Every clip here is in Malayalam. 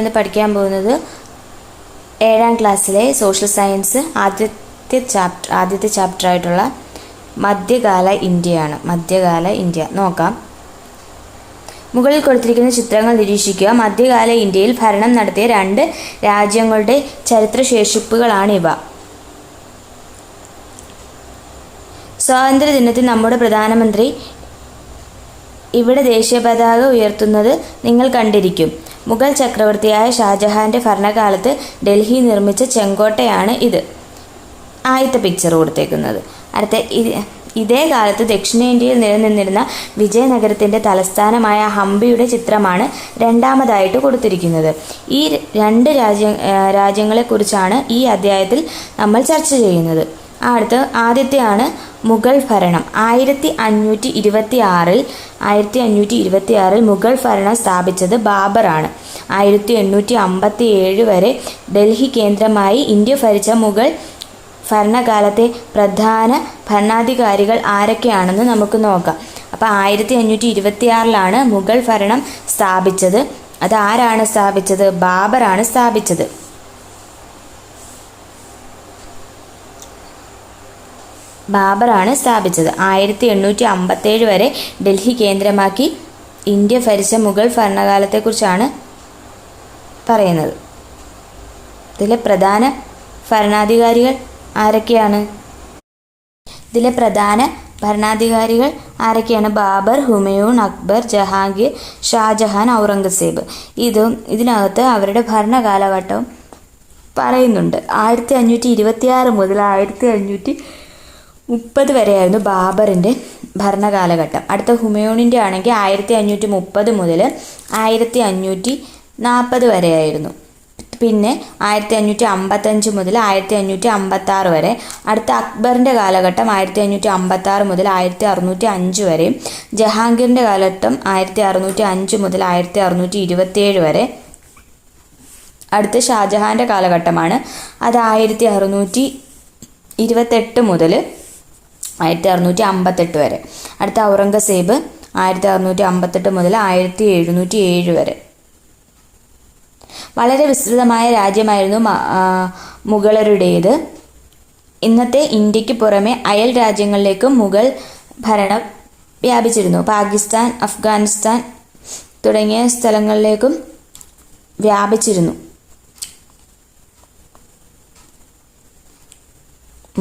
ഇന്ന് പഠിക്കാൻ പോകുന്നത് 7ാം ക്ലാസ്സിലെ സോഷ്യൽ സയൻസ് ആദ്യത്തെ ചാപ്റ്റർ ആയിട്ടുള്ള മധ്യകാല ഇന്ത്യയാണ്. മധ്യകാല ഇന്ത്യ നോക്കാം. മുകളിൽ കൊടുത്തിരിക്കുന്ന ചിത്രങ്ങൾ നിരീക്ഷിക്കുക. മധ്യകാല ഇന്ത്യയിൽ ഭരണം നടത്തിയ 2 രാജ്യങ്ങളുടെ ചരിത്രശേഷിപ്പുകളാണിവ. സ്വാതന്ത്ര്യദിനത്തിൽ നമ്മുടെ പ്രധാനമന്ത്രി ഇവിടെ ദേശീയ പതാക ഉയർത്തുന്നത് നിങ്ങൾ കണ്ടിരിക്കും. മുഗൾ ചക്രവർത്തിയായ ഷാജഹാന്റെ ഭരണകാലത്ത് ഡൽഹി നിർമ്മിച്ച ചെങ്കോട്ടയാണ് ഇത്. ആദ്യത്തെ പിക്ചർ കൊടുത്തേക്കുന്നത്. അടുത്ത ഇതേ കാലത്ത് ദക്ഷിണേന്ത്യയിൽ നിലനിന്നിരുന്ന വിജയനഗരത്തിൻ്റെ തലസ്ഥാനമായ ഹംപിയുടെ ചിത്രമാണ് രണ്ടാമതായിട്ട് കൊടുത്തിരിക്കുന്നത്. ഈ 2 രാജ്യങ്ങളെക്കുറിച്ചാണ് ഈ അധ്യായത്തിൽ നമ്മൾ ചർച്ച ചെയ്യുന്നത്. ആദ്യത്തെയാണ് മുഗൾ ഭരണം. 1526 മുഗൾ ഭരണം സ്ഥാപിച്ചത് ബാബറാണ്. 1857 വരെ ഡൽഹി കേന്ദ്രമായി ഇന്ത്യ ഭരിച്ച മുഗൾ ഭരണകാലത്തെ പ്രധാന ഭരണാധികാരികൾ ആരൊക്കെയാണെന്ന് നമുക്ക് നോക്കാം. അപ്പോൾ 1526 മുഗൾ ഭരണം സ്ഥാപിച്ചത്. അത് ആരാണ് സ്ഥാപിച്ചത്? ബാബറാണ് സ്ഥാപിച്ചത്. ബാബറാണ് സ്ഥാപിച്ചത്. 1857 വരെ ഡൽഹി കേന്ദ്രമാക്കി ഇന്ത്യ ഭരിച്ച മുഗൾ ഭരണകാലത്തെക്കുറിച്ചാണ് പറയുന്നത്. ഇതിലെ പ്രധാന ഭരണാധികാരികൾ ആരൊക്കെയാണ്? ബാബർ, ഹുമയൂൺ, അക്ബർ, ജഹാംഗീർ, ഷാജഹാൻ, ഔറംഗസേബ്. ഇതിനകത്ത് അവരുടെ ഭരണകാലഘട്ടവും പറയുന്നുണ്ട്. 1526 മുതൽ 1530 വരെയായിരുന്നു ബാബറിൻ്റെ ഭരണകാലഘട്ടം. അടുത്ത ഹുമയൂണിൻ്റെ ആണെങ്കിൽ 1530 മുതൽ 1540 വരെയായിരുന്നു. പിന്നെ 1555 മുതൽ 1556 വരെ. അടുത്ത അക്ബറിൻ്റെ കാലഘട്ടം 1556 മുതൽ 1605 വരെയും ജഹാംഗീറിൻ്റെ കാലഘട്ടം 1605 മുതൽ 1627 വരെ. അടുത്ത ഷാജഹാൻ്റെ കാലഘട്ടമാണ്. അത് 1628 മുതൽ 1658 വരെ. അടുത്ത ഔറംഗസേബ് 1658 മുതൽ 1707 വരെ. വളരെ വിസ്തൃതമായ രാജ്യമായിരുന്നു മുഗളരുടേത്. ഇന്നത്തെ ഇന്ത്യക്ക് പുറമെ അയൽ രാജ്യങ്ങളിലേക്കും മുഗൾ ഭരണം വ്യാപിച്ചിരുന്നു. പാകിസ്ഥാൻ, അഫ്ഗാനിസ്ഥാൻ തുടങ്ങിയ സ്ഥലങ്ങളിലേക്കും വ്യാപിച്ചിരുന്നു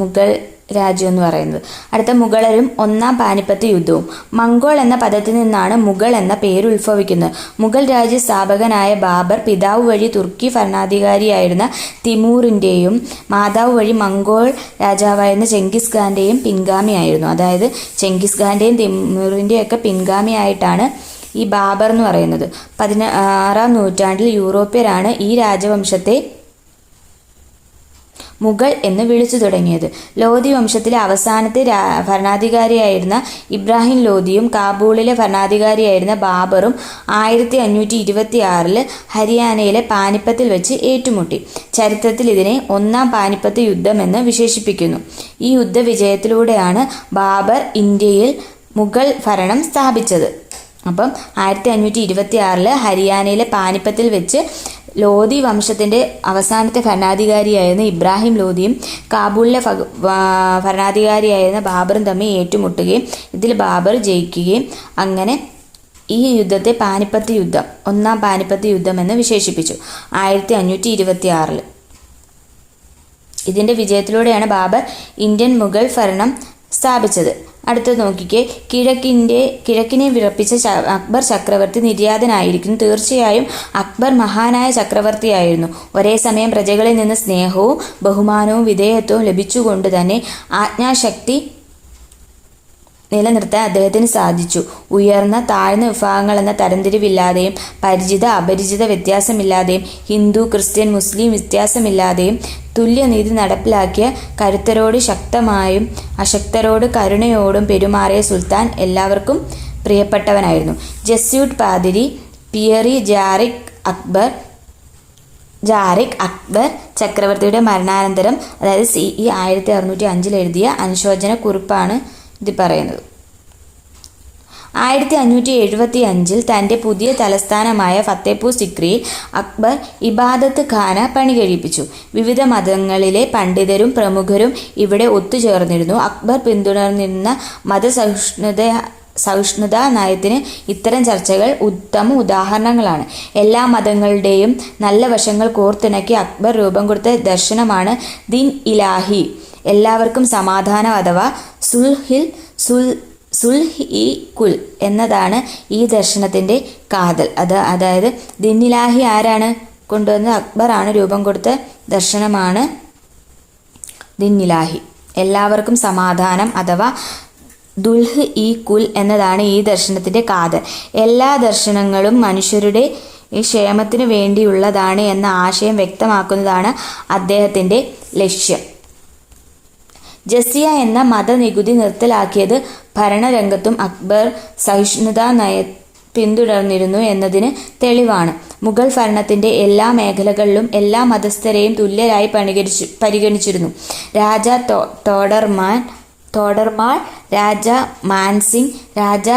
മുഗൾ രാജ്യം എന്ന് പറയുന്നത്. അടുത്ത മുഗളരും 1ാം പാനിപ്പത്ത് യുദ്ധവും. മംഗോൾ എന്ന പദത്തിൽ നിന്നാണ് മുഗൾ എന്ന പേര് ഉത്ഭവിക്കുന്നത്. മുഗൾ രാജ്യ സ്ഥാപകനായ ബാബർ പിതാവ് വഴി തുർക്കി ഭരണാധികാരിയായിരുന്ന തിമൂറിൻ്റെയും മാതാവ് വഴി മംഗോൾ രാജാവായിരുന്ന ചെങ്കിസ് ഖാൻ്റെയും പിൻഗാമിയായിരുന്നു. അതായത് ചെങ്കിസ് ഖാൻ്റെയും തിമൂറിൻ്റെയൊക്കെ പിൻഗാമിയായിട്ടാണ് ഈ ബാബർ എന്ന് പറയുന്നത്. 16ാം നൂറ്റാണ്ടിൽ യൂറോപ്യരാണ് ഈ രാജവംശത്തെ മുഗൾ എന്ന് വിളിച്ചു തുടങ്ങിയത്. ലോധി വംശത്തിലെ അവസാനത്തെ ഭരണാധികാരിയായിരുന്ന ഇബ്രാഹിം ലോധിയും കാബൂളിലെ ഭരണാധികാരിയായിരുന്ന ബാബറും 1526 ഹരിയാനയിലെ പാനിപ്പത്തിൽ വെച്ച് ഏറ്റുമുട്ടി. ചരിത്രത്തിൽ ഇതിനെ 1ാം പാനിപ്പത്ത് യുദ്ധം എന്ന് വിശേഷിപ്പിക്കുന്നു. ഈ യുദ്ധവിജയത്തിലൂടെയാണ് ബാബർ ഇന്ത്യയിൽ മുഗൾ ഭരണം സ്ഥാപിച്ചത്. അപ്പം 1526 ഹരിയാനയിലെ പാനിപ്പത്തിൽ വെച്ച് ലോധി വംശത്തിൻ്റെ അവസാനത്തെ ഭരണാധികാരിയായിരുന്ന ഇബ്രാഹിം ലോധിയും കാബൂളിലെ ഭരണാധികാരിയായിരുന്ന ബാബറും തമ്മിൽ ഏറ്റുമുട്ടുകയും ഇതിൽ ബാബർ ജയിക്കുകയും അങ്ങനെ ഈ യുദ്ധത്തെ പാനിപ്പത്ത് യുദ്ധം, 1ാം പാനിപ്പത്ത് യുദ്ധം എന്ന് വിശേഷിപ്പിച്ചു 1526. ഇതിൻ്റെ വിജയത്തിലൂടെയാണ് ബാബർ ഇന്ത്യൻ മുഗൾ ഭരണം സ്ഥാപിച്ചത്. അടുത്തത് നോക്കിക്കേ. കിഴക്കിനെ വിറപ്പിച്ച അക്ബർ ചക്രവർത്തി നിര്യാതനായിരിക്കുന്നു. തീർച്ചയായും അക്ബർ മഹാനായ ചക്രവർത്തിയായിരുന്നു. ഒരേ സമയം പ്രജകളിൽ നിന്ന് സ്നേഹവും ബഹുമാനവും വിധേയത്വവും ലഭിച്ചുകൊണ്ട് തന്നെ ആജ്ഞാശക്തി നിലനിർത്താൻ അദ്ദേഹത്തിന് സാധിച്ചു. ഉയർന്ന താഴ്ന്ന വിഭാഗങ്ങൾ എന്ന തരംതിരിവില്ലാതെയും പരിചിത അപരിചിത വ്യത്യാസമില്ലാതെയും ഹിന്ദു ക്രിസ്ത്യൻ മുസ്ലിം വ്യത്യാസമില്ലാതെയും തുല്യനീതി നടപ്പിലാക്കിയ കരുത്തരോട് ശക്തമായും അശക്തരോട് കരുണയോടും പെരുമാറിയ സുൽത്താൻ എല്ലാവർക്കും പ്രിയപ്പെട്ടവനായിരുന്നു. ജസ്യൂട്ട് പാതിരി പിയറി ജാറിക് അക്ബർ ചക്രവർത്തിയുടെ മരണാനന്തരം, അതായത് CE 1605 എഴുതിയ അനുശോചന കുറിപ്പാണ് ഇത് പറയുന്നത്. 1575 തൻ്റെ പുതിയ തലസ്ഥാനമായ ഫത്തേപൂർ സിക്രിയിൽ അക്ബർ ഇബാദത്ത് ഖാന പണി കഴിപ്പിച്ചു. വിവിധ മതങ്ങളിലെ പണ്ഡിതരും പ്രമുഖരും ഇവിടെ ഒത്തുചേർന്നിരുന്നു. അക്ബർ പിന്തുടർന്നിരുന്ന സഹിഷ്ണുതാ നയത്തിന് ഇത്തരം ചർച്ചകൾ ഉത്തമ ഉദാഹരണങ്ങളാണ്. എല്ലാ മതങ്ങളുടെയും നല്ല വശങ്ങൾ കോർത്തിണക്കി അക്ബർ രൂപം കൊടുത്ത ദർശനമാണ് ദിൻ ഇലാഹി, എല്ലാവർക്കും സമാധാനം അഥവാ സുൽഹ് ഇ കുൽ എന്നതാണ് ഈ ദർശനത്തിൻ്റെ കാതൽ. അതായത് ദിൻ ഇലാഹി ആരാണ് കൊണ്ടുവന്നത്? അക്ബറാണ് രൂപം കൊടുത്ത ദർശനമാണ് ദിൻ ഇലാഹി, എല്ലാവർക്കും സമാധാനം അഥവാ ദുൽഹ് ഇ കുൽ എന്നതാണ് ഈ ദർശനത്തിൻ്റെ കാതൽ. എല്ലാ ദർശനങ്ങളും മനുഷ്യരുടെ ക്ഷേമത്തിന് വേണ്ടിയുള്ളതാണ് എന്ന ആശയം വ്യക്തമാക്കുന്നതാണ് അദ്ദേഹത്തിൻ്റെ ലക്ഷ്യം. ജസിയ എന്ന മതനികുതി നിർത്തലാക്കിയത് ഭരണരംഗത്തും അക്ബർ സഹിഷ്ണുതാ നയ പിന്തുടർന്നിരുന്നു എന്നതിന് തെളിവാണ്. മുഗൾ ഭരണത്തിൻ്റെ എല്ലാ മേഖലകളിലും എല്ലാ മതസ്ഥരെയും തുല്യരായി പരിഗണിച്ചിരുന്നു. രാജ തോഡർമാൾ, രാജ മാൻസിംഗ്, രാജ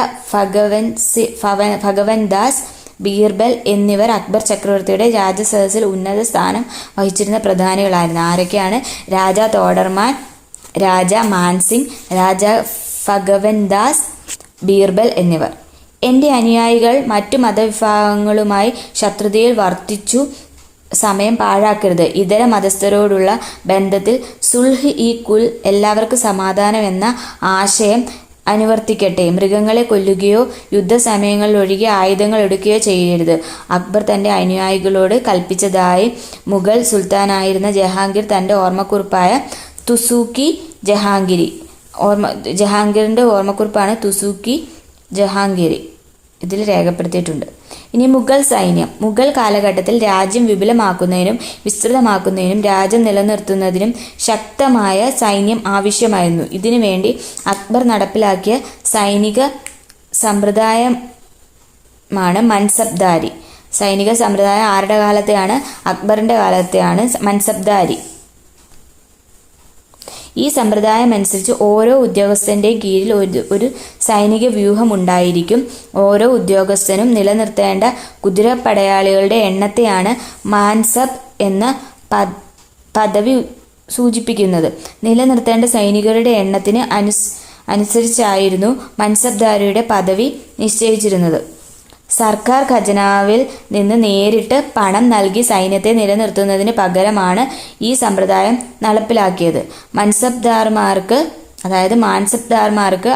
ഭഗവൻദാസ്, ബീർബൽ എന്നിവർ അക്ബർ ചക്രവർത്തിയുടെ രാജസദസ്സിൽ ഉന്നത സ്ഥാനം വഹിച്ചിരുന്ന പ്രധാനികളായിരുന്നു. ആരൊക്കെയാണ്? രാജ തോഡർമാൻ, രാജ മാൻസിംഗ്, രാജ ഭഗവൻദാസ്, ബീർബൽ എന്നിവർ. എൻ്റെ അനുയായികൾ മറ്റു മതവിഭാഗങ്ങളുമായി ശത്രുതയിൽ വർത്തിച്ചു സമയം പാഴാക്കരുത്. ഇതര മതസ്ഥരോടുള്ള ബന്ധത്തിൽ സുൽഹ് ഇ കുൽ, എല്ലാവർക്കും സമാധാനം എന്ന ആശയം അനുവർത്തിക്കട്ടെ. മൃഗങ്ങളെ കൊല്ലുകയോ യുദ്ധസമയങ്ങളിലൊഴികെ ആയുധങ്ങൾ എടുക്കുകയോ ചെയ്യരുത്. അക്ബർ തൻ്റെ അനുയായികളോട് കൽപ്പിച്ചതായി മുഗൾ സുൽത്താനായിരുന്ന ജഹാംഗീർ തൻ്റെ ഓർമ്മക്കുറിപ്പായ തുസൂക്കി ജഹാംഗീറിൻ്റെ ഓർമ്മക്കുറിപ്പാണ് തുസൂക്കി ജഹാംഗീരി ഇതിൽ രേഖപ്പെടുത്തിയിട്ടുണ്ട്. ഇനി മുഗൾ സൈന്യം. മുഗൾ കാലഘട്ടത്തിൽ രാജ്യം വിപുലമാക്കുന്നതിനും വിസ്തൃതമാക്കുന്നതിനും രാജ്യം നിലനിർത്തുന്നതിനും ശക്തമായ സൈന്യം ആവശ്യമായിരുന്നു. ഇതിനു വേണ്ടി അക്ബർ നടപ്പിലാക്കിയ സൈനിക സമ്പ്രദായമാണ് മൻസബ്ദാരി. സൈനിക സമ്പ്രദായം ആരുടെ കാലത്തെയാണ്? അക്ബറിൻ്റെ കാലത്തെയാണ് മൻസബ്ദാരി. ഈ സമ്പ്രദായം അനുസരിച്ച് ഓരോ ഉദ്യോഗസ്ഥൻ്റെയും കീഴിൽ ഒരു സൈനിക വ്യൂഹം ഉണ്ടായിരിക്കും. ഓരോ ഉദ്യോഗസ്ഥനും നിലനിർത്തേണ്ട കുതിരപ്പടയാളികളുടെ എണ്ണത്തെയാണ് മാൻസബ് എന്ന പദവി സൂചിപ്പിക്കുന്നത്. നിലനിർത്തേണ്ട സൈനികരുടെ എണ്ണത്തിന് അനുസരിച്ചായിരുന്നു മൻസബ്ദാരിയുടെ പദവി നിശ്ചയിച്ചിരുന്നത്. സർക്കാർ ഖജനാവിൽ നിന്ന് നേരിട്ട് പണം നൽകി സൈന്യത്തെ നിലനിർത്തുന്നതിന് പകരമാണ് ഈ സമ്പ്രദായം നടപ്പിലാക്കിയത്. മാൻസബ്ദാർമാർക്ക്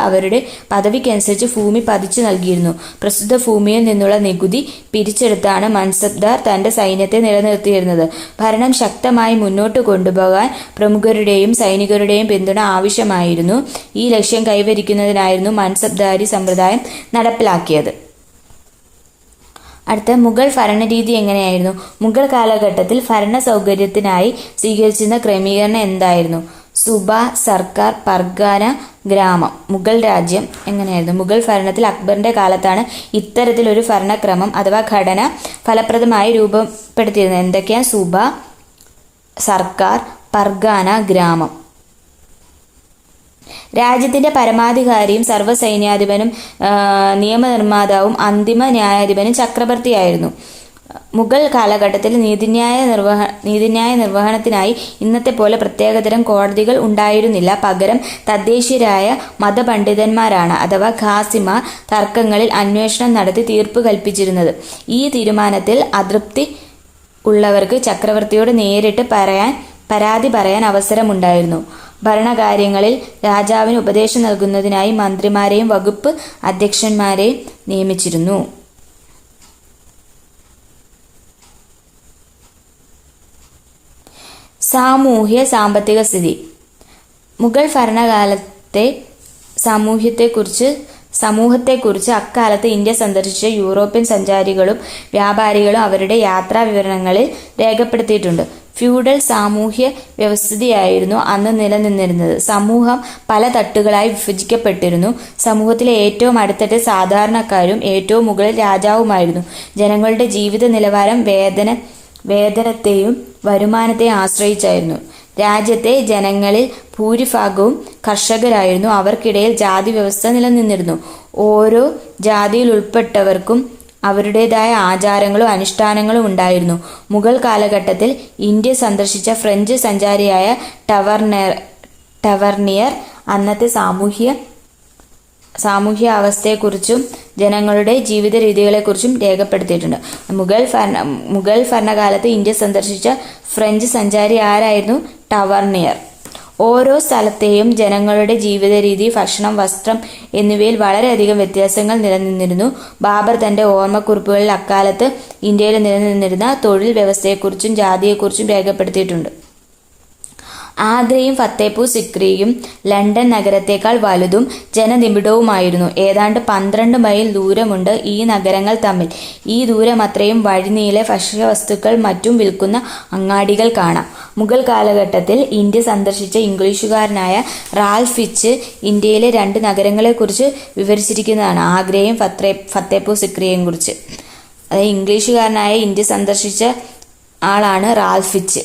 അവരുടെ പദവിക്കനുസരിച്ച് ഭൂമി പതിച്ചു നൽകിയിരുന്നു. പ്രസ്തുത ഭൂമിയിൽ നിന്നുള്ള നികുതി പിരിച്ചെടുത്താണ് മൻസബ്ദാർ തൻ്റെ സൈന്യത്തെ നിലനിർത്തിയിരുന്നത്. ഭരണം ശക്തമായി മുന്നോട്ട് കൊണ്ടുപോകാൻ പ്രമുഖരുടെയും സൈനികരുടെയും പിന്തുണ ആവശ്യമായിരുന്നു. ഈ ലക്ഷ്യം കൈവരിക്കുന്നതിനായിരുന്നു മൻസബ്ദാരി സമ്പ്രദായം നടപ്പിലാക്കിയത്. അടുത്ത മുഗൾ ഭരണരീതി എങ്ങനെയായിരുന്നു? മുഗൾ കാലഘട്ടത്തിൽ ഭരണ സൗകര്യത്തിനായി സ്വീകരിച്ചിരുന്ന ക്രമീകരണം എന്തായിരുന്നു? സുബ, സർക്കാർ, പർഗാന, ഗ്രാമം. മുഗൾ രാജ്യം എങ്ങനെയായിരുന്നു? മുഗൾ ഭരണത്തിൽ അക്ബറിൻ്റെ കാലത്താണ് ഇത്തരത്തിലൊരു ഭരണക്രമം അഥവാ ഘടന ഫലപ്രദമായി രൂപപ്പെടുത്തിയിരുന്നത്. എന്തൊക്കെയാണ്? സുബ, സർക്കാർ, പർഗാന, ഗ്രാമം. രാജ്യത്തിൻ്റെ പരമാധികാരിയും സർവ്വസൈന്യാധിപനും നിയമനിർമ്മാതാവും അന്തിമ ന്യായാധിപനും ചക്രവർത്തിയായിരുന്നു. മുഗൾ കാലഘട്ടത്തിൽ നീതിന്യായ നിർവഹണത്തിനായി ഇന്നത്തെ പോലെ പ്രത്യേകതരം കോടതികൾ ഉണ്ടായിരുന്നില്ല. പകരം തദ്ദേശീയരായ മതപണ്ഡിതന്മാരാണ് അഥവാ ഖാസിമാർ തർക്കങ്ങളിൽ അന്വേഷണം നടത്തി തീർപ്പ് കൽപ്പിച്ചിരുന്നത്. ഈ തീരുമാനത്തിൽ അതൃപ്തി ഉള്ളവർക്ക് ചക്രവർത്തിയോട് നേരിട്ട് പരാതി പറയാൻ അവസരമുണ്ടായിരുന്നു. ഭരണകാര്യങ്ങളിൽ രാജാവിന് ഉപദേശം നൽകുന്നതിനായി മന്ത്രിമാരെയും വകുപ്പ് അധ്യക്ഷന്മാരെയും നിയമിച്ചിരുന്നു. സാമൂഹ്യ സാമ്പത്തിക സ്ഥിതി. മുഗൾ ഭരണകാലത്തെ സമൂഹത്തെക്കുറിച്ച് അക്കാലത്ത് ഇന്ത്യ സന്ദർശിച്ച യൂറോപ്യൻ സഞ്ചാരികളും വ്യാപാരികളും അവരുടെ യാത്രാ വിവരണങ്ങളിൽ രേഖപ്പെടുത്തിയിട്ടുണ്ട്. ഫ്യൂഡൽ സാമൂഹ്യ വ്യവസ്ഥിതിയായിരുന്നു അന്ന് നിലനിന്നിരുന്നത്. സമൂഹം പല തട്ടുകളായി വിഭജിക്കപ്പെട്ടിരുന്നു. സമൂഹത്തിലെ ഏറ്റവും അടിത്തട്ട് സാധാരണക്കാരും ഏറ്റവും മുകളിൽ രാജാവുമായിരുന്നു. ജനങ്ങളുടെ ജീവിത നിലവാരം വേതനത്തെയും വരുമാനത്തെയും ആശ്രയിച്ചായിരുന്നു. രാജ്യത്തെ ജനങ്ങളിൽ ഭൂരിഭാഗവും കർഷകരായിരുന്നു. അവർക്കിടയിൽ ജാതി വ്യവസ്ഥ നിലനിന്നിരുന്നു. ഓരോ ജാതിയിൽ ഉൾപ്പെട്ടവർക്കും അവരുടേതായ ആചാരങ്ങളും അനുഷ്ഠാനങ്ങളും ഉണ്ടായിരുന്നു. മുഗൾ കാലഘട്ടത്തിൽ ഇന്ത്യ സന്ദർശിച്ച ഫ്രഞ്ച് സഞ്ചാരിയായ ടവർണിയർ അന്നത്തെ സാമൂഹ്യ അവസ്ഥയെക്കുറിച്ചും ജനങ്ങളുടെ ജീവിത രീതികളെക്കുറിച്ചും രേഖപ്പെടുത്തിയിട്ടുണ്ട്. മുഗൾ ഭരണകാലത്ത് ഇന്ത്യ സന്ദർശിച്ച ഫ്രഞ്ച് സഞ്ചാരി ആരായിരുന്നു? ടവർണിയർ. ഓരോ സ്ഥലത്തെയും ജനങ്ങളുടെ ജീവിത രീതി, ഭക്ഷണം, വസ്ത്രം എന്നിവയിൽ വളരെയധികം വ്യത്യാസങ്ങൾ നിലനിന്നിരുന്നു. ബാബർ തന്റെ ഓർമ്മക്കുറിപ്പുകളിൽ അക്കാലത്ത് ഇന്ത്യയിൽ നിലനിന്നിരുന്ന തൊഴിൽ വ്യവസ്ഥയെക്കുറിച്ചും ജാതിയെക്കുറിച്ചും രേഖപ്പെടുത്തിയിട്ടുണ്ട്. ആഗ്രയും ഫത്തേപൂർ സിക്രിയും ലണ്ടൻ നഗരത്തേക്കാൾ വലുതും ജനനിബിഡവുമായിരുന്നു. ഏതാണ്ട് 12 മൈൽ ദൂരമുണ്ട് ഈ നഗരങ്ങൾ തമ്മിൽ. ഈ ദൂരമത്രയും വഴിനീളെ ഭക്ഷ്യവസ്തുക്കൾ മറ്റും വിൽക്കുന്ന അങ്ങാടികൾ കാണാം. മുഗൾ കാലഘട്ടത്തിൽ ഇന്ത്യ സന്ദർശിച്ച ഇംഗ്ലീഷുകാരനായ റാൽഫ് ഫിച്ച് ഇന്ത്യയിലെ 2 നഗരങ്ങളെക്കുറിച്ച് വിവരിച്ചിരിക്കുന്നതാണ്. ആഗ്രയും ഫത്തേപൂർ സിക്രിയെയും കുറിച്ച്. അതായത് ഇംഗ്ലീഷുകാരനായ ഇന്ത്യ സന്ദർശിച്ച ആളാണ് റാൽഫ് ഫിച്ച്.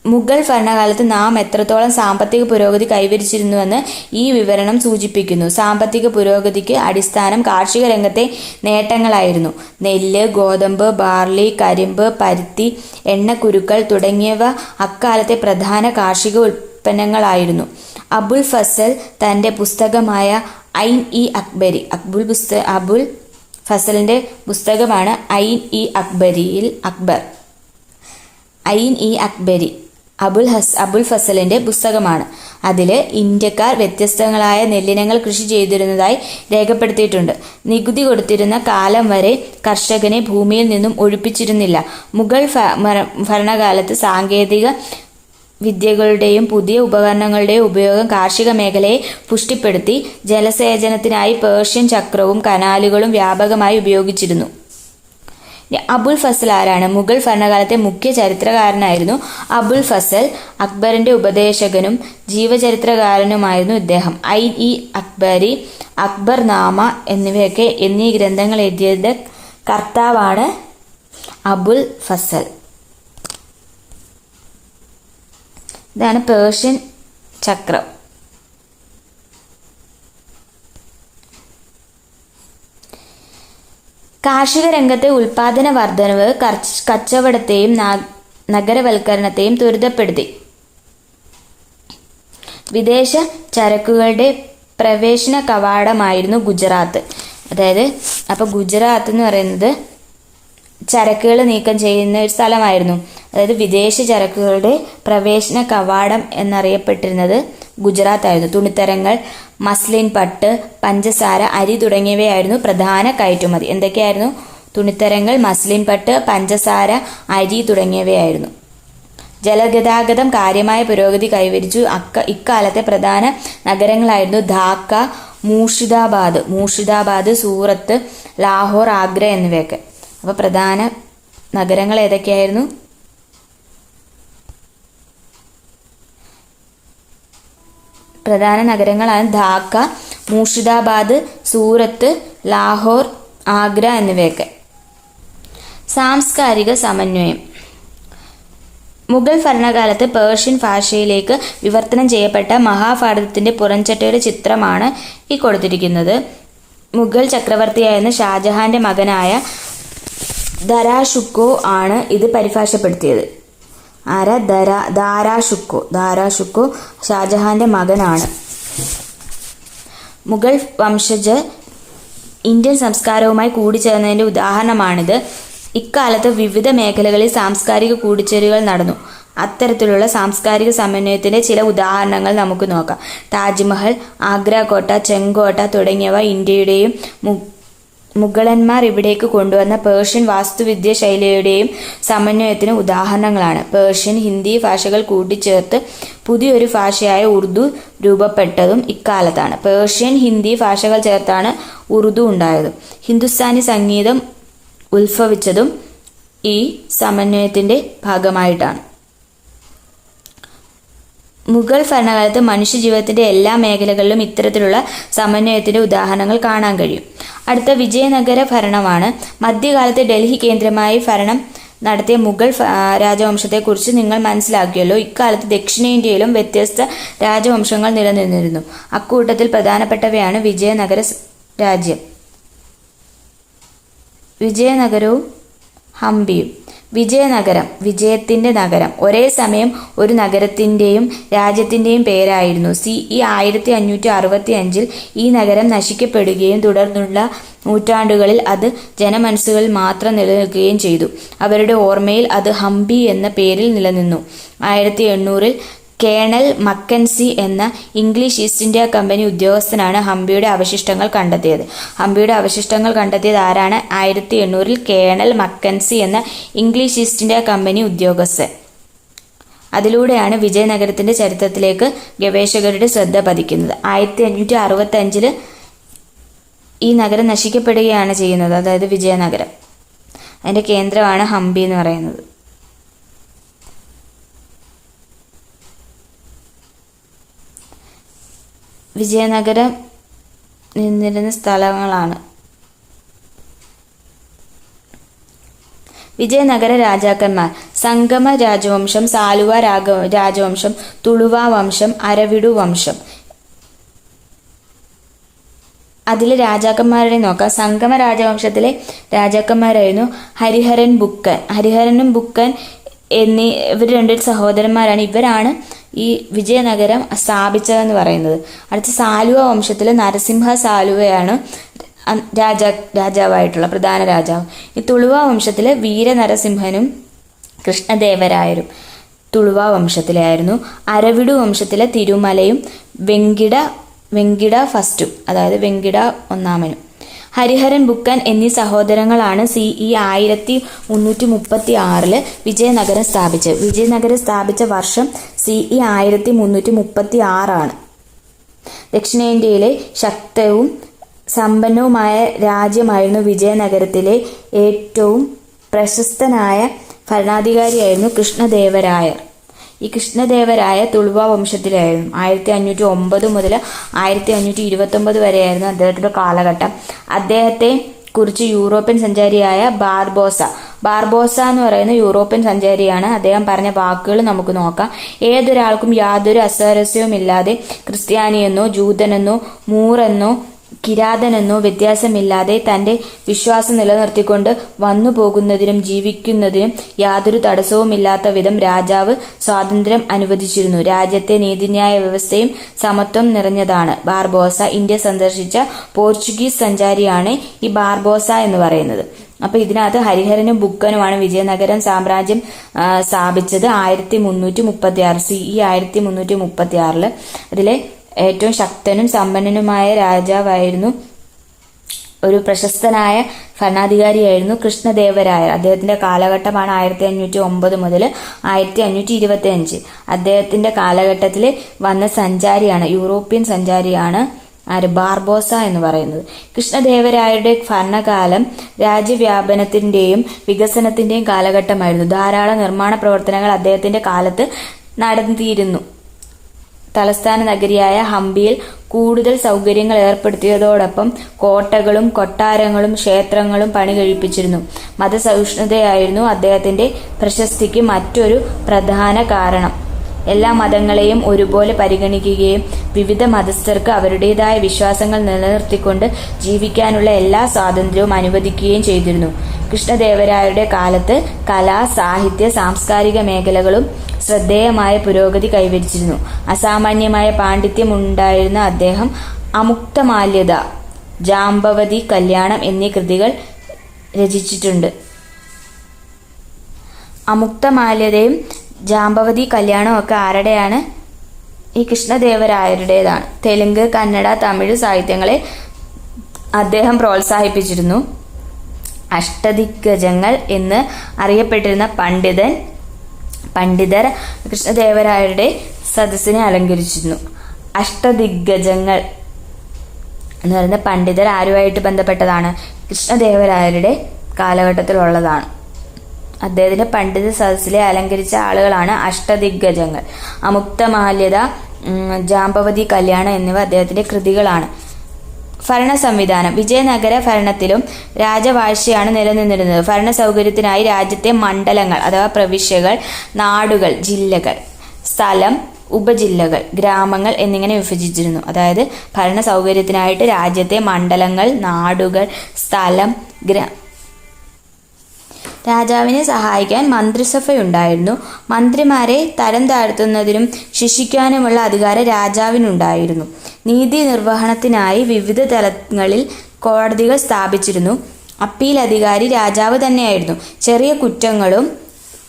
മുഗൾ ഭരണകാലത്ത് നാം എത്രത്തോളം സാമ്പത്തിക പുരോഗതി കൈവരിച്ചിരുന്നുവെന്ന് ഈ വിവരണം സൂചിപ്പിക്കുന്നു. സാമ്പത്തിക പുരോഗതിക്ക് അടിസ്ഥാനം കാർഷിക രംഗത്തെ നേട്ടങ്ങളായിരുന്നു. നെല്ല്, ഗോതമ്പ്, ബാർലി, കരിമ്പ്, പരുത്തി, എണ്ണക്കുരുക്കൾ തുടങ്ങിയവ അക്കാലത്തെ പ്രധാന കാർഷിക ഉൽപ്പന്നങ്ങളായിരുന്നു. അബുൽ ഫസൽ തൻ്റെ പുസ്തകമായ ഐൻ ഇ അക്ബരി അബുൽ ഫസലിൻ്റെ പുസ്തകമാണ് ഐൻ ഇ അക്ബരി അബുൽ ഫസലിൻ്റെ പുസ്തകമാണ്. അതിൽ ഇന്ത്യക്കാർ വ്യത്യസ്തങ്ങളായ നെല്ലിനങ്ങൾ കൃഷി ചെയ്തിരുന്നതായി രേഖപ്പെടുത്തിയിട്ടുണ്ട്. നികുതി കൊടുത്തിരുന്ന കാലം വരെ കർഷകനെ ഭൂമിയിൽ നിന്നും ഒഴിപ്പിച്ചിരുന്നില്ല. മുഗൾ ഭരണകാലത്ത് സാങ്കേതിക വിദ്യകളുടെയും പുതിയ ഉപകരണങ്ങളുടെയും ഉപയോഗം കാർഷിക മേഖലയെ പുഷ്ടിപ്പെടുത്തി. ജലസേചനത്തിനായി പേർഷ്യൻ ചക്രവും കനാലുകളും വ്യാപകമായി ഉപയോഗിച്ചിരുന്നു. അബുൽ ഫസൽ ആരാണ്? മുഗൾ ഭരണകാലത്തെ മുഖ്യ ചരിത്രകാരനായിരുന്നു അബുൽ ഫസൽ. അക്ബറിന്റെ ഉപദേശകനും ജീവചരിത്രകാരനുമായിരുന്നു ഇദ്ദേഹം. ഐൻ ഇ അക്ബരി, അക്ബർ നാമ എന്നീ ഗ്രന്ഥങ്ങൾ എഴുതിയത് കർത്താവാണ് അബുൽ ഫസൽ. ഇതാണ് പേർഷ്യൻ ചക്രം. കാർഷിക രംഗത്തെ ഉൽപാദന വർധനവ് കച്ചവടത്തെയും നഗരവൽക്കരണത്തെയും ത്വരിതപ്പെടുത്തി. വിദേശ ചരക്കുകളുടെ പ്രവേശന കവാടമായിരുന്നു ഗുജറാത്ത്. അപ്പോൾ ഗുജറാത്ത് എന്ന് പറയുന്നത് ചരക്കുകൾ നീക്കം ചെയ്യുന്ന ഒരു സ്ഥലമായിരുന്നു. വിദേശ ചരക്കുകളുടെ പ്രവേശന കവാടം എന്നറിയപ്പെട്ടിരുന്നത് ഗുജറാത്ത് ആയിരുന്നു. തുണിത്തരങ്ങൾ, മസ്ലിൻ പട്ട്, പഞ്ചസാര, അരി തുടങ്ങിയവയായിരുന്നു പ്രധാന കയറ്റുമതി. എന്തൊക്കെയായിരുന്നു? തുണിത്തരങ്ങൾ, മസ്ലിൻ പട്ട്, പഞ്ചസാര, അരി തുടങ്ങിയവയായിരുന്നു. ജലഗതാഗതം കാര്യമായ പുരോഗതി കൈവരിച്ചു. ഇക്കാലത്തെ പ്രധാന നഗരങ്ങളായിരുന്നു ധാക്ക, മൂർഷിദാബാദ്, സൂറത്ത്, ലാഹോർ, ആഗ്ര എന്നിവയൊക്കെ. അപ്പോൾ പ്രധാന നഗരങ്ങൾ ഏതൊക്കെയായിരുന്നു? പ്രധാന നഗരങ്ങളാണ് ധാക്ക, മൂർഷിദാബാദ്, സൂറത്ത്, ലാഹോർ, ആഗ്ര എന്നിവയൊക്കെ. സാംസ്കാരിക സമന്വയം. മുഗൾ ഭരണകാലത്ത് പേർഷ്യൻ ഭാഷയിലേക്ക് വിവർത്തനം ചെയ്യപ്പെട്ട മഹാഭാരതത്തിന്റെ പുറംചട്ടയുടെ ചിത്രമാണ് ഈ കൊടുത്തിരിക്കുന്നത്. മുഗൾ ചക്രവർത്തിയായിരുന്ന ഷാജഹാന്റെ മകനായ ദരാഷുക്കോ ആണ് ഇത് പരിഭാഷപ്പെടുത്തിയത്. ദാരാഷുക്കോ ഷാജഹാന്റെ മകനാണ്. മുഗൾ വംശജർ ഇന്ത്യൻ സംസ്കാരവുമായി കൂടിച്ചേർന്നതിന്റെ ഉദാഹരണമാണിത്. ഇക്കാലത്ത് വിവിധ മേഖലകളിൽ സാംസ്കാരിക കൂടിച്ചേരുകൾ നടന്നു. അത്തരത്തിലുള്ള സാംസ്കാരിക സമന്വയത്തിന്റെ ചില ഉദാഹരണങ്ങൾ നമുക്ക് നോക്കാം. താജ്മഹൽ, ആഗ്ര കോട്ട, ചെങ്കോട്ട തുടങ്ങിയവ ഇന്ത്യയുടെയും മുഗളന്മാർ ഇവിടേക്ക് കൊണ്ടുവന്ന പേർഷ്യൻ വാസ്തുവിദ്യ ശൈലിയുടെയും സമന്വയത്തിന് ഉദാഹരണങ്ങളാണ്. പേർഷ്യൻ, ഹിന്ദി ഭാഷകൾ കൂട്ടിച്ചേർത്ത് പുതിയൊരു ഭാഷയായ ഉറുദു രൂപപ്പെട്ടതും ഇക്കാലത്താണ്. പേർഷ്യൻ, ഹിന്ദി ഭാഷകൾ ചേർത്താണ് ഉറുദു ഉണ്ടായത്. ഹിന്ദുസ്ഥാനി സംഗീതം ഉത്ഭവിച്ചതും ഈ സമന്വയത്തിന്റെ ഭാഗമായിട്ടാണ്. മുഗൾ ഭരണകാലത്ത് മനുഷ്യജീവിതത്തിന്റെ എല്ലാ മേഖലകളിലും ഇത്തരത്തിലുള്ള സമന്വയത്തിന്റെ ഉദാഹരണങ്ങൾ കാണാൻ കഴിയും. അടുത്ത വിജയനഗര ഭരണമാണ്. മധ്യകാലത്ത് ഡൽഹി കേന്ദ്രമായി ഭരണം നടത്തിയ മുഗൾ രാജവംശത്തെക്കുറിച്ച് നിങ്ങൾ മനസ്സിലാക്കിയല്ലോ. ഇക്കാലത്ത് ദക്ഷിണേന്ത്യയിലും വ്യത്യസ്ത രാജവംശങ്ങൾ നിലനിന്നിരുന്നു. അക്കൂട്ടത്തിൽ പ്രധാനപ്പെട്ടവയാണ് വിജയനഗര രാജ്യം, വിജയനഗരവും ഹംപിയും. വിജയനഗരം, വിജയത്തിന്റെ നഗരം, ഒരേ സമയം ഒരു നഗരത്തിന്റെയും രാജ്യത്തിന്റെയും പേരായിരുന്നു. CE 1565 ഈ നഗരം നശിക്കപ്പെടുകയും തുടർന്നുള്ള നൂറ്റാണ്ടുകളിൽ അത് ജനമനസ്സുകളിൽ മാത്രം നിലനിൽക്കുകയും ചെയ്തു. അവരുടെ ഓർമ്മയിൽ അത് ഹംപി എന്ന പേരിൽ നിലനിന്നു. 1800 കേണൽ മക്കൻസി എന്ന ഇംഗ്ലീഷ് ഈസ്റ്റ് ഇന്ത്യ കമ്പനി ഉദ്യോഗസ്ഥനാണ് ഹംപിയുടെ അവശിഷ്ടങ്ങൾ കണ്ടെത്തിയത്. ഹംപിയുടെ അവശിഷ്ടങ്ങൾ കണ്ടെത്തിയത് ആരാണ്? 1800 കേണൽ മക്കൻസി എന്ന ഇംഗ്ലീഷ് ഈസ്റ്റ് ഇന്ത്യ കമ്പനി ഉദ്യോഗസ്ഥൻ. അതിലൂടെയാണ് വിജയനഗരത്തിന്റെ ചരിത്രത്തിലേക്ക് ഗവേഷകരുടെ ശ്രദ്ധ പതിക്കുന്നത്. 1565 ഈ നഗരം നശിക്കപ്പെടുകയാണ് ചെയ്യുന്നത്, അതായത് വിജയനഗരം. അതിന്റെ കേന്ദ്രമാണ് ഹംപി എന്ന് പറയുന്നത്. വിജയനഗരം നിന്നിരുന്ന സ്ഥലങ്ങളാണ്. വിജയനഗര രാജാക്കന്മാർ: സംഗമ രാജവംശം, സാലുവ രാജവംശം, തുളുവ വംശം, അരവിഡു വംശം. അതിലെ രാജാക്കന്മാരെ നോക്കാം. സംഗമ രാജവംശത്തിലെ രാജാക്കന്മാരായിരുന്നു ഹരിഹരൻ ബുക്കൻ. ഹരിഹരനും ബുക്കൻ ഇവർ രണ്ടു സഹോദരന്മാരാണ്. ഇവരാണ് ഈ വിജയനഗരം സ്ഥാപിച്ചതെന്ന് പറയുന്നത്. അടുത്ത സാലുവ വംശത്തിലെ നരസിംഹ സാലുവയാണ് രാജാവായിട്ടുള്ള പ്രധാന രാജാവ്. ഈ തുളുവ വംശത്തിലെ വീരനരസിംഹനും കൃഷ്ണദേവരായരും തുളുവ വംശത്തിലായിരുന്നു. അരവിഡു വംശത്തിലെ തിരുമലയും വെങ്കിട ഫസ്റ്റും, അതായത് വെങ്കിട ഒന്നാമനും. ഹരിഹരൻ ബുക്കൻ എന്നീ സഹോദരങ്ങളാണ് CE 1336 വിജയനഗരം സ്ഥാപിച്ചത്. വിജയനഗരം സ്ഥാപിച്ച വർഷം CE 1336 ആണ്. ദക്ഷിണേന്ത്യയിലെ ശക്തവും സമ്പന്നവുമായ രാജ്യമായിരുന്നു വിജയനഗരത്തിലെ ഏറ്റവും പ്രശസ്തനായ ഭരണാധികാരിയായിരുന്നു കൃഷ്ണദേവരായർ. ഈ കൃഷ്ണദേവരായ തുളുവ വംശത്തിലായിരുന്നു. 1509 മുതൽ 1529 വരെയായിരുന്നു അദ്ദേഹത്തിന്റെ കാലഘട്ടം. അദ്ദേഹത്തെ കുറിച്ച് യൂറോപ്യൻ സഞ്ചാരിയായ ബാർബോസ എന്ന് പറയുന്ന യൂറോപ്യൻ സഞ്ചാരിയാണ്. അദ്ദേഹം പറഞ്ഞ വാക്കുകൾ നമുക്ക് നോക്കാം. ഏതൊരാൾക്കും യാതൊരു അസ്വാരസ്യവുമില്ലാതെ ക്രിസ്ത്യാനിയെന്നോ ജൂതനെന്നോ മൂറെന്നോ കിരാതനെന്നോ വ്യത്യാസമില്ലാതെ തന്റെ വിശ്വാസം നിലനിർത്തിക്കൊണ്ട് വന്നു പോകുന്നതിനും ജീവിക്കുന്നതിനും യാതൊരു തടസ്സവുമില്ലാത്ത വിധം രാജാവ് സ്വാതന്ത്ര്യം അനുവദിച്ചിരുന്നു. രാജ്യത്തെ നീതിന്യായ വ്യവസ്ഥയും സമത്വം നിറഞ്ഞതാണ്. ബാർബോസ ഇന്ത്യ സന്ദർശിച്ച പോർച്ചുഗീസ് സഞ്ചാരിയാണ് ഈ ബാർബോസ എന്ന് പറയുന്നത്. അപ്പൊ ഇതിനകത്ത് ഹരിഹരനും ബുക്കനുമാണ് വിജയനഗരം സാമ്രാജ്യം സ്ഥാപിച്ചത് 1336 CE 1336. അതിലെ ഏറ്റവും ശക്തനും സമ്പന്നനുമായ രാജാവായിരുന്നു, ഒരു പ്രശസ്തനായ ഭരണാധികാരിയായിരുന്നു കൃഷ്ണദേവരായർ. അദ്ദേഹത്തിന്റെ കാലഘട്ടമാണ് 1509 മുതൽ 1525. അദ്ദേഹത്തിന്റെ കാലഘട്ടത്തിൽ വന്ന സഞ്ചാരിയാണ്, യൂറോപ്യൻ സഞ്ചാരിയാണ് ബാർബോസ എന്ന് പറയുന്നത്. കൃഷ്ണദേവരായരുടെ ഭരണകാലം രാജ്യവ്യാപനത്തിന്റെയും വികസനത്തിന്റെയും കാലഘട്ടമായിരുന്നു. ധാരാളം നിർമ്മാണ പ്രവർത്തനങ്ങൾ അദ്ദേഹത്തിന്റെ കാലത്ത് നടത്തിയിരുന്നു. തലസ്ഥാന നഗരിയായ ഹംപിയിൽ കൂടുതൽ സൗകര്യങ്ങൾ ഏർപ്പെടുത്തിയതോടൊപ്പം കോട്ടകളും കൊട്ടാരങ്ങളും ക്ഷേത്രങ്ങളും പണി കഴിപ്പിച്ചിരുന്നു. മതസഹിഷ്ണുതയായിരുന്നു അദ്ദേഹത്തിന്റെ പ്രശസ്തിക്ക് മറ്റൊരു പ്രധാന കാരണം. എല്ലാ മതങ്ങളെയും ഒരുപോലെ പരിഗണിക്കുകയും വിവിധ മതസ്ഥർക്ക് അവരുടേതായ വിശ്വാസങ്ങൾ നിലനിർത്തിക്കൊണ്ട് ജീവിക്കാനുള്ള എല്ലാ സ്വാതന്ത്ര്യവും അനുവദിക്കുകയും ചെയ്തിരുന്നു. കൃഷ്ണദേവരായരുടെ കാലത്ത് കലാ, സാഹിത്യ, സാംസ്കാരിക മേഖലകളും ശ്രദ്ധേയമായ പുരോഗതി കൈവരിച്ചിരുന്നു. അസാമാന്യമായ പാണ്ഡിത്യമുണ്ടായിരുന്ന അദ്ദേഹം അമുക്തമാല്യത, ജാംബവതി കല്യാണം എന്നീ കൃതികൾ രചിച്ചിട്ടുണ്ട്. അമുക്തമാല്യതയും ജാംബവതി കല്യാണവും ഒക്കെ ആരുടെയാണ്? ഈ കൃഷ്ണദേവരായരുടേതാണ്. തെലുങ്ക്, കന്നഡ, തമിഴ് സാഹിത്യങ്ങളെ അദ്ദേഹം പ്രോത്സാഹിപ്പിച്ചിരുന്നു. അഷ്ടദിഗ്ഗജങ്ങൾ എന്ന് അറിയപ്പെട്ടിരുന്ന പണ്ഡിതർ കൃഷ്ണദേവരായരുടെ സദസ്സിനെ അലങ്കരിച്ചിരുന്നു. അഷ്ടദിഗ്ഗജങ്ങൾ എന്ന് പറയുന്ന പണ്ഡിതർ ആരുമായിട്ട് ബന്ധപ്പെട്ടതാണ്? കൃഷ്ണദേവരായരുടെ കാലഘട്ടത്തിലുള്ളതാണ്. അദ്ദേഹത്തിന്റെ പണ്ഡിത സദസ്സിലെ അലങ്കരിച്ച ആളുകളാണ് അഷ്ടദിഗ്ഗജങ്ങൾ. അമുക്തമാല്യത, ജാംബവതി കല്യാണം എന്നിവ അദ്ദേഹത്തിന്റെ കൃതികളാണ്. ഭരണ സംവിധാനം. വിജയനഗര ഭരണത്തിലും രാജവാഴ്ചയാണ് നിലനിന്നിരുന്നത്. ഭരണ സൗകര്യത്തിനായി രാജ്യത്തെ മണ്ഡലങ്ങൾ അഥവാ പ്രവിശ്യകൾ, നാടുകൾ, ജില്ലകൾ, സ്ഥലം, ഉപജില്ലകൾ, ഗ്രാമങ്ങൾ എന്നിങ്ങനെ വിഭജിച്ചിരുന്നു. അതായത് ഭരണ സൗകര്യത്തിനായിട്ട് രാജ്യത്തെ മണ്ഡലങ്ങൾ, നാടുകൾ, സ്ഥലം, രാജാവിനെ സഹായിക്കാൻ മന്ത്രിസഭയുണ്ടായിരുന്നു. മന്ത്രിമാരെ തരം താഴ്ത്തുന്നതിനും ശിക്ഷിക്കാനുമുള്ള അധികാരം രാജാവിനുണ്ടായിരുന്നു. നീതി നിർവഹണത്തിനായി വിവിധ തലങ്ങളിൽ കോടതികൾ സ്ഥാപിച്ചിരുന്നു. അപ്പീൽ അധികാരി രാജാവ് തന്നെയായിരുന്നു. ചെറിയ കുറ്റങ്ങളും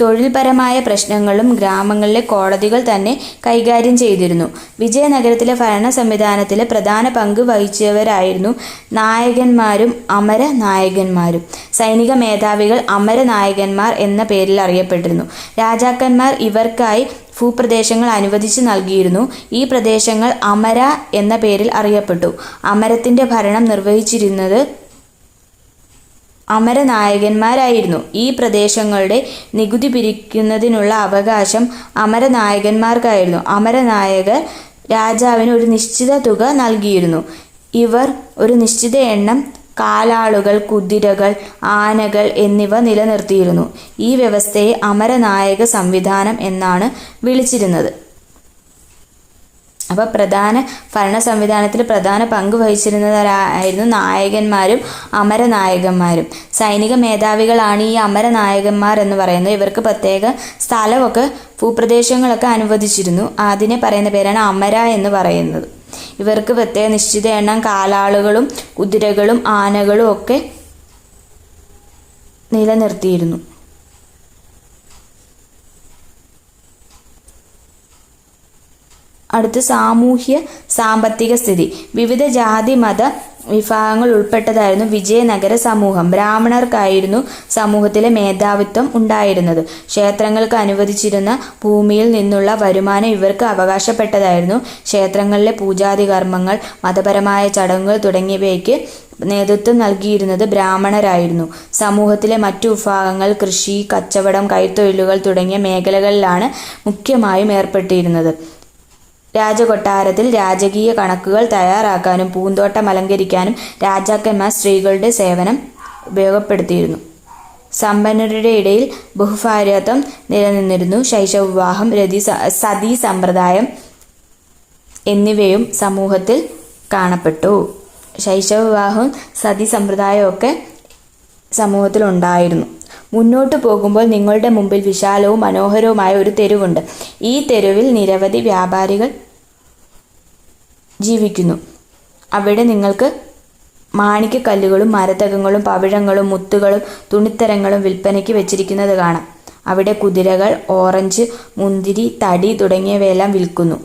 തൊഴിൽപരമായ പ്രശ്നങ്ങളും ഗ്രാമങ്ങളിലെ കോടതികൾ തന്നെ കൈകാര്യം ചെയ്തിരുന്നു. വിജയനഗരത്തിലെ ഭരണ സംവിധാനത്തിൽ പ്രധാന പങ്ക് വഹിച്ചവരായിരുന്നു നായകന്മാരും അമര നായകന്മാരും. സൈനിക മേധാവികൾ അമര നായകന്മാർ എന്ന പേരിൽ അറിയപ്പെട്ടിരുന്നു. രാജാക്കന്മാർ ഇവർക്കായി ഭൂപ്രദേശങ്ങൾ അനുവദിച്ചു നൽകിയിരുന്നു. ഈ പ്രദേശങ്ങൾ അമര എന്ന പേരിൽ അറിയപ്പെട്ടു. അമരത്തിന്റെ ഭരണം നിർവഹിച്ചിരുന്നത് അമരനായകന്മാരായിരുന്നു. ഈ പ്രദേശങ്ങളുടെ നികുതി പിരിക്കുന്നതിനുള്ള അവകാശം അമരനായകന്മാർക്കായിരുന്നു. അമരനായകർ രാജാവിന് ഒരു നിശ്ചിത തുക നൽകിയിരുന്നു. ഇവർ ഒരു നിശ്ചിത എണ്ണം കാലാളുകൾ, കുതിരകൾ, ആനകൾ എന്നിവ നിലനിർത്തിയിരുന്നു. ഈ വ്യവസ്ഥയെ അമരനായക സംവിധാനം എന്നാണ് വിളിച്ചിരുന്നത്. അപ്പോൾ പ്രധാന ഭരണ സംവിധാനത്തിൽ പ്രധാന പങ്ക് വഹിച്ചിരുന്നവരായിരുന്നു നായകന്മാരും അമരനായകന്മാരും. സൈനിക മേധാവികളാണ് ഈ അമരനായകന്മാർ എന്ന് പറയുന്നത്. ഇവർക്ക് പ്രത്യേക സ്ഥലമൊക്കെ ഭൂപ്രദേശങ്ങളൊക്കെ അനുവദിച്ചിരുന്നു. അതിനെ പറയുന്ന പേരാണ് അമര എന്ന് പറയുന്നത്. ഇവർക്ക് പ്രത്യേക നിശ്ചിത എണ്ണം കാലാളുകളും കുതിരകളും ആനകളും ഒക്കെ നിലനിർത്തിയിരുന്നു. അടുത്ത് സാമൂഹ്യ സാമ്പത്തിക സ്ഥിതി. വിവിധ ജാതി മത വിഭാഗങ്ങൾ ഉൾപ്പെട്ടതായിരുന്നു വിജയനഗര സമൂഹം. ബ്രാഹ്മണർക്കായിരുന്നു സമൂഹത്തിലെ മേധാവിത്വം ഉണ്ടായിരുന്നത്. ക്ഷേത്രങ്ങൾക്ക് അനുവദിച്ചിരുന്ന ഭൂമിയിൽ നിന്നുള്ള വരുമാനം ഇവർക്ക് അവകാശപ്പെട്ടതായിരുന്നു. ക്ഷേത്രങ്ങളിലെ പൂജാതി കർമ്മങ്ങൾ, മതപരമായ ചടങ്ങുകൾ തുടങ്ങിയവയ്ക്ക് നേതൃത്വം നൽകിയിരുന്നത് ബ്രാഹ്മണരായിരുന്നു. സമൂഹത്തിലെ മറ്റു വിഭാഗങ്ങൾ കൃഷി, കച്ചവടം, കൈത്തൊഴിലുകൾ തുടങ്ങിയ മേഖലകളിലാണ് മുഖ്യമായും ഏർപ്പെട്ടിരുന്നത്. രാജകൊട്ടാരത്തിൽ രാജകീയ കണക്കുകൾ തയ്യാറാക്കാനും പൂന്തോട്ടം അലങ്കരിക്കാനും രാജാക്കന്മാർ സ്ത്രീകളുടെ സേവനം ഉപയോഗപ്പെടുത്തിയിരുന്നു. സമ്പന്നരുടെ ഇടയിൽ ബഹുഭാര്യത്വം നിലനിന്നിരുന്നു. ശൈശവവിവാഹം, സതീ സമ്പ്രദായം എന്നിവയും സമൂഹത്തിൽ കാണപ്പെട്ടു. ശൈശവവിവാഹവും സതീ സമ്പ്രദായവും ഒക്കെ സമൂഹത്തിലുണ്ടായിരുന്നു. മുന്നോട്ട് പോകുമ്പോൾ നിങ്ങളുടെ മുമ്പിൽ വിശാലവും മനോഹരവുമായ ഒരു തെരുവുണ്ട്. ഈ തെരുവിൽ നിരവധി വ്യാപാരികൾ ജീവിക്കുന്നു. അവിടെ നിങ്ങൾക്ക് മാണിക്യക്കല്ലുകളും മരതകങ്ങളും പവിഴങ്ങളും മുത്തുകളും തുണിത്തരങ്ങളും വിൽപ്പനയ്ക്ക് വെച്ചിരിക്കുന്നത് കാണാം. അവിടെ കുതിരകൾ, ഓറഞ്ച്, മുന്തിരി, തടി തുടങ്ങിയവയെല്ലാം വിൽക്കുന്നു.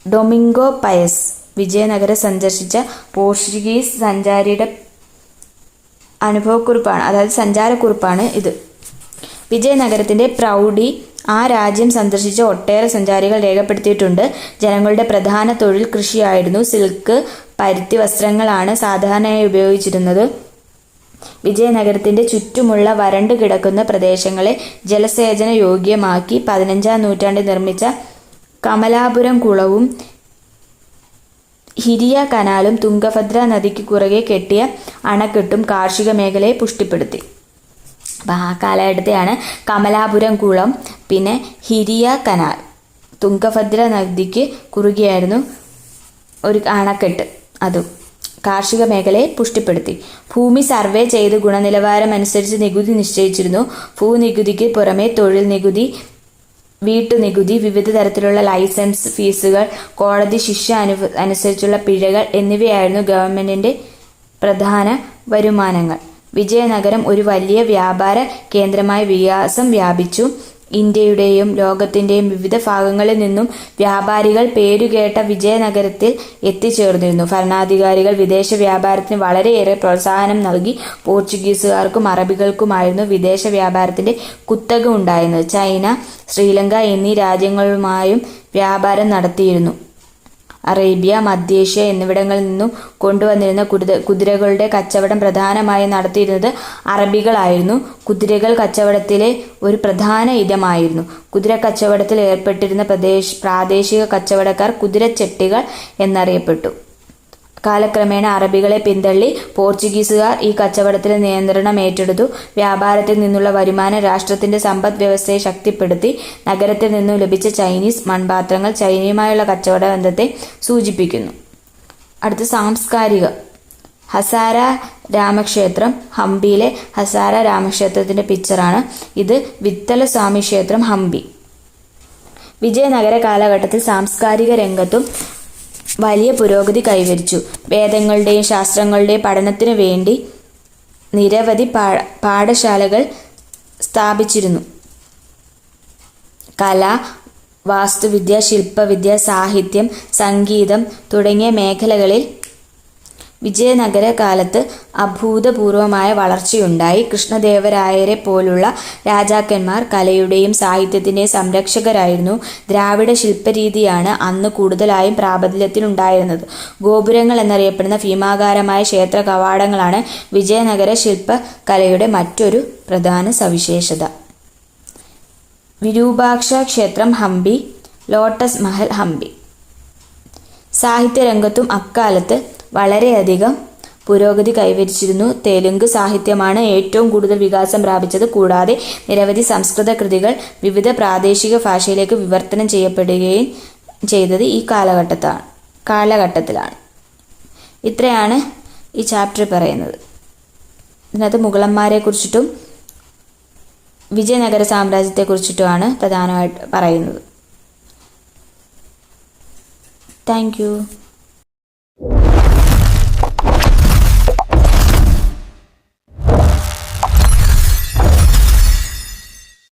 ഡൊമിംഗോ പയസ് വിജയനഗരം സന്ദർശിച്ച പോർച്ചുഗീസ് സഞ്ചാരിയുടെ അനുഭവക്കുറിപ്പാണ്, അതായത് സഞ്ചാരക്കുറിപ്പാണ് ഇത്. വിജയനഗരത്തിൻ്റെ പ്രൗഢി ആ രാജ്യം സന്ദർശിച്ച ഒട്ടേറെ സഞ്ചാരികൾ രേഖപ്പെടുത്തിയിട്ടുണ്ട്. ജനങ്ങളുടെ പ്രധാന തൊഴിൽ കൃഷിയായിരുന്നു. സിൽക്ക്, പരുത്തി വസ്ത്രങ്ങളാണ് സാധാരണയായി ഉപയോഗിച്ചിരുന്നത്. വിജയനഗരത്തിൻ്റെ ചുറ്റുമുള്ള വരണ്ടു കിടക്കുന്ന പ്രദേശങ്ങളെ ജലസേചന യോഗ്യമാക്കി 15-ാം നൂറ്റാണ്ടിൽ നിർമ്മിച്ച കമലാപുരം കുളവും ഹിരിയ കനാലും തുംഗഭദ്ര നദിക്ക് കുറുകെ കെട്ടിയ അണക്കെട്ടും കാർഷിക മേഖലയെ പുഷ്ടിപ്പെടുത്തി. അപ്പം ആ കാലഘട്ടത്തെയാണ് കമലാപുരം കുളം, പിന്നെ ഹിരിയ കനാൽ. തുംഗഭദ്ര നദിക്ക് കുറുകെയായിരുന്നു ഒരു അണക്കെട്ട്, അതും കാർഷിക മേഖലയെ പുഷ്ടിപ്പെടുത്തി. ഭൂമി സർവേ ചെയ്ത് ഗുണനിലവാരം അനുസരിച്ച് നികുതി നിശ്ചയിച്ചിരുന്നു. ഭൂനികുതിക്ക് പുറമെ തൊഴിൽ നികുതി, വീട്ടുനികുതി, വിവിധ തരത്തിലുള്ള ലൈസൻസ് ഫീസുകൾ, കോടതി ശിക്ഷ അനുസരിച്ചുള്ള പിഴകൾ എന്നിവയായിരുന്നു ഗവൺമെന്റിന്റെ പ്രധാന വരുമാനങ്ങൾ. വിജയനഗരം ഒരു വലിയ വ്യാപാര കേന്ദ്രമായി വികാസം വ്യാപിച്ചു. ഇന്ത്യയുടെയും ലോകത്തിന്റെയും വിവിധ ഭാഗങ്ങളിൽ നിന്നും വ്യാപാരികൾ പേരുകേട്ട വിജയനഗരത്തിൽ എത്തിച്ചേർന്നിരുന്നു. ഭരണാധികാരികൾ വിദേശ വ്യാപാരത്തിന് വളരെയേറെ പ്രോത്സാഹനം നൽകി. പോർച്ചുഗീസുകാർക്കും അറബികൾക്കുമായിരുന്നു വിദേശ വ്യാപാരത്തിന്റെ കുത്തക ഉണ്ടായിരുന്നത്. ചൈന, ശ്രീലങ്ക എന്നീ രാജ്യങ്ങളുമായും വ്യാപാരം നടത്തിയിരുന്നു. അറേബ്യ, മധ്യേഷ്യ എന്നിവിടങ്ങളിൽ നിന്നും കൊണ്ടുവന്നിരുന്ന കുതിരകളുടെ കച്ചവടം പ്രധാനമായും നടത്തിയിരുന്നത് അറബികളായിരുന്നു. കുതിരകൾ കച്ചവടത്തിലെ ഒരു പ്രധാന ഇനമായിരുന്നു. കുതിര കച്ചവടത്തിൽ ഏർപ്പെട്ടിരുന്ന പ്രാദേശിക കച്ചവടക്കാർ കുതിരച്ചെട്ടികൾ എന്നറിയപ്പെട്ടു. കാലക്രമേണ അറബികളെ പിന്തള്ളി പോർച്ചുഗീസുകാർ ഈ കച്ചവടത്തിൽ നിയന്ത്രണം ഏറ്റെടുത്തു. വ്യാപാരത്തിൽ നിന്നുള്ള വരുമാനം രാഷ്ട്രത്തിന്റെ സമ്പദ് വ്യവസ്ഥയെ ശക്തിപ്പെടുത്തി. നഗരത്തിൽ നിന്നും ലഭിച്ച ചൈനീസ് മൺപാത്രങ്ങൾ ചൈനയുമായുള്ള കച്ചവട ബന്ധത്തെ സൂചിപ്പിക്കുന്നു. അടുത്ത സാംസ്കാരിക. ഹസാര രാമക്ഷേത്രം. ഹംപിയിലെ ഹസാര രാമക്ഷേത്രത്തിന്റെ പിക്ചറാണ് ഇത്. വിത്തലസ്വാമി ക്ഷേത്രം, ഹംപി. വിജയനഗര കാലഘട്ടത്തിൽ സാംസ്കാരിക രംഗത്തും വലിയ പുരോഗതി കൈവരിച്ചു. വേദങ്ങളുടെയും ശാസ്ത്രങ്ങളുടെയും പഠനത്തിനു വേണ്ടി നിരവധി പാഠശാലകൾ സ്ഥാപിച്ചിരുന്നു. കല, വാസ്തുവിദ്യ, ശില്പവിദ്യ, സാഹിത്യം, സംഗീതം തുടങ്ങിയ മേഖലകളിൽ വിജയനഗര കാലത്ത് അഭൂതപൂർവമായ വളർച്ചയുണ്ടായി. കൃഷ്ണദേവരായരെ പോലുള്ള രാജാക്കന്മാർ കലയുടെയും സാഹിത്യത്തിൻ്റെയും സംരക്ഷകരായിരുന്നു. ദ്രാവിഡ ശില്പരീതിയാണ് അന്ന് കൂടുതലായും പ്രാബല്യത്തിലുണ്ടായിരുന്നത്. ഗോപുരങ്ങൾ എന്നറിയപ്പെടുന്ന ഭീമാകാരമായ ക്ഷേത്ര കവാടങ്ങളാണ് വിജയനഗര ശില്പകലയുടെ മറ്റൊരു പ്രധാന സവിശേഷത. വിരൂപാക്ഷ ക്ഷേത്രം, ഹംപി. ലോട്ടസ് മഹൽ, ഹംപി. സാഹിത്യരംഗത്തും അക്കാലത്ത് വളരെയധികം പുരോഗതി കൈവരിച്ചിരുന്നു. തെലുങ്ക് സാഹിത്യമാണ് ഏറ്റവും കൂടുതൽ വികാസം പ്രാപിച്ചത്. കൂടാതെ നിരവധി സംസ്കൃത കൃതികൾ വിവിധ പ്രാദേശിക ഭാഷയിലേക്ക് വിവർത്തനം ചെയ്യപ്പെടുകയും ചെയ്തത് ഈ കാലഘട്ടത്തിലാണ്. ഇത്രയാണ് ഈ ചാപ്റ്റർ പറയുന്നത്. ഇതിനകത്ത് മുഗളന്മാരെ കുറിച്ചിട്ടും വിജയനഗര സാമ്രാജ്യത്തെക്കുറിച്ചിട്ടുമാണ് പ്രധാനമായിട്ട് പറയുന്നത്. Thank you.